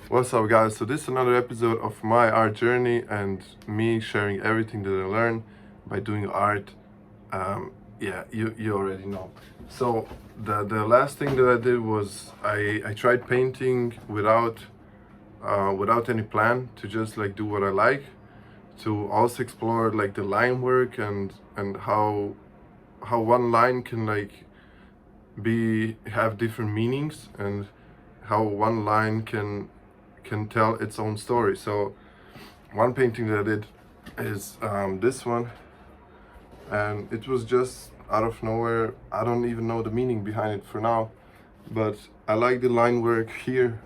What's up, guys? So this is another episode of my art journey and me sharing everything that I learned by doing art. Yeah, you already know. So the last thing that I did was I tried painting without any plan, to just like do what I like, to also explore like the line work and how one line can like have different meanings, and how one line can tell its own story. So one painting that I did is this one, and it was just out of nowhere. I don't even know the meaning behind it for now, but I like the line work here,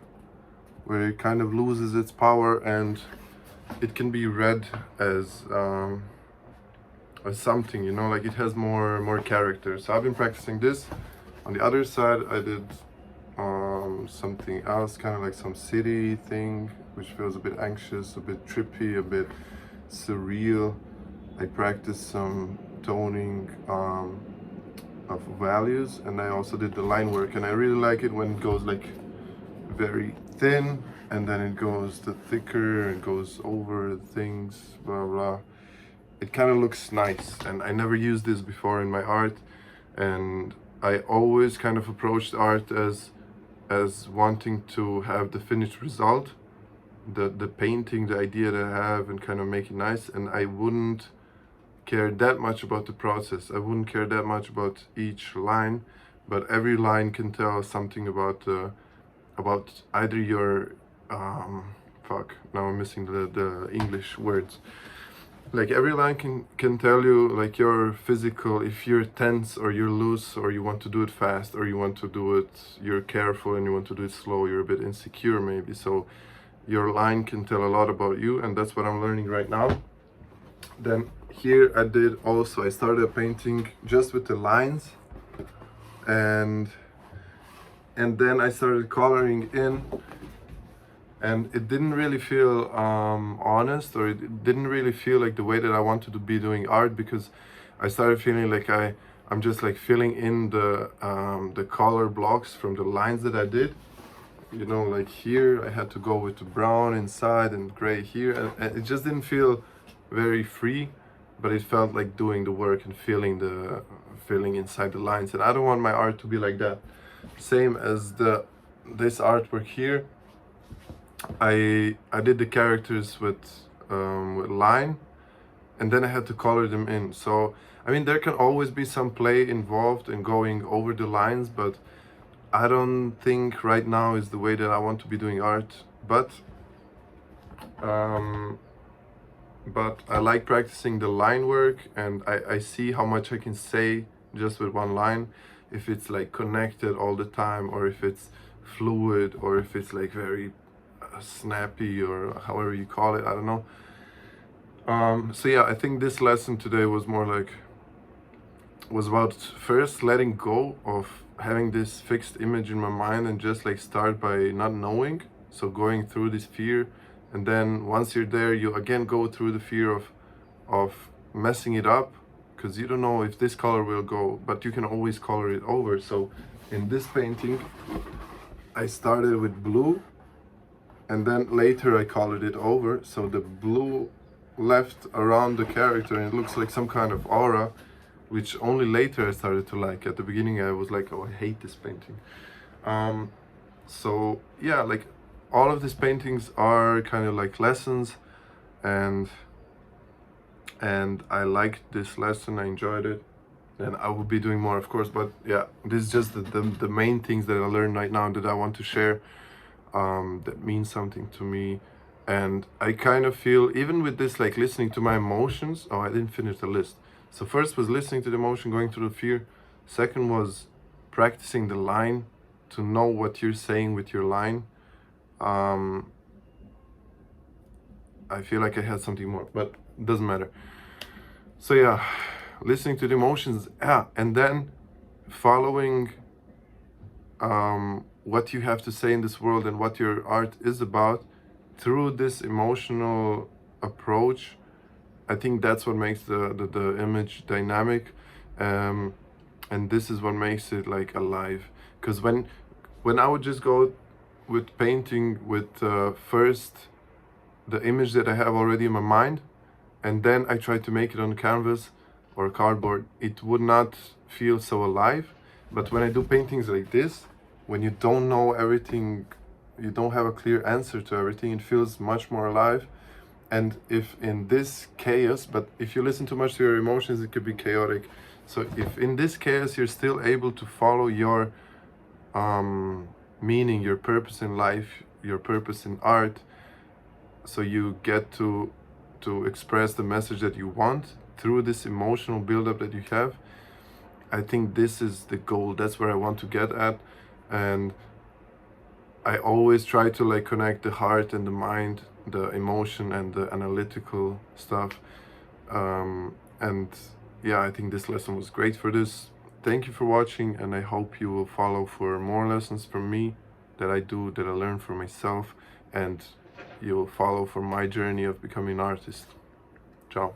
where it kind of loses its power and it can be read as something, like it has more character. So I've been practicing this. On the other side, I did something else, kind of like some city thing, which feels a bit anxious, a bit trippy, a bit surreal. I practiced some toning of values, and I also did the line work, and I really like it when it goes like very thin and then it goes to thicker and goes over things, blah blah. It kind of looks nice, and I never used this before in my art, and I always kind of approached art as wanting to have the finished result, the painting, the idea that I have, and kind of make it nice. And I wouldn't care that much about the process. I wouldn't care that much about each line, but every line can tell something about either your now I'm missing the English words. Like every line can tell you like your physical, if you're tense or you're loose, or you want to do it fast, or you want to do it, you're careful and you want to do it slow, you're a bit insecure maybe. So your line can tell a lot about you, and that's what I'm learning right now. Then here I started a painting just with the lines, and then I started coloring in, and it didn't really feel honest, or it didn't really feel like the way that I wanted to be doing art, because I started feeling like I'm just like filling in the color blocks from the lines that I did. Like here I had to go with the brown inside and gray here, and it just didn't feel very free, but it felt like doing the work and filling inside the lines. And I don't want my art to be like that. Same as this artwork here. I did the characters with line, and then I had to color them in. So I mean, there can always be some play involved in going over the lines, but I don't think right now is the way that I want to be doing art. But I like practicing the line work, and I see how much I can say just with one line, if it's like connected all the time, or if it's fluid, or if it's like very snappy, or however you call it, I don't know. So yeah, I think this lesson today was about first letting go of having this fixed image in my mind, and just like start by not knowing, so going through this fear, and then once you're there, you again go through the fear of messing it up, because you don't know if this color will go, but you can always color it over. So in this painting I started with blue, and then later I colored it over, so the blue left around the character, and it looks like some kind of aura, which only later I started to like. At the beginning I was like, oh, I hate this painting. So yeah, like all of these paintings are kind of like lessons, and I liked this lesson, I enjoyed it, and I will be doing more, of course. But yeah, this is just the main things that I learned right now that I want to share, that means something to me. And I kind of feel, even with this, like listening to my emotions. Oh, I didn't finish the list. So first was listening to the emotion, going through the fear. Second was practicing the line, to know what you're saying with your line. I feel like I had something more, but it doesn't matter. So yeah, listening to the emotions, yeah, and then following what you have to say in this world and what your art is about through this emotional approach. I think that's what makes the image dynamic, and this is what makes it like alive. Because when I would just go with painting with first the image that I have already in my mind, and then I try to make it on canvas or cardboard, it would not feel so alive. But when I do paintings like this, when you don't know everything, you don't have a clear answer to everything, it feels much more alive. And if in this chaos, but if you listen too much to your emotions, it could be chaotic. So if in this chaos you're still able to follow your meaning, your purpose in life, your purpose in art, so you get to express the message that you want through this emotional buildup that you have, I think this is the goal. That's where I want to get at. And I always try to like connect the heart and the mind, the emotion and the analytical stuff. And yeah, I think this lesson was great for this. Thank you for watching, and I hope you will follow for more lessons from me that I do, that I learn for myself, and you will follow for my journey of becoming an artist. Ciao.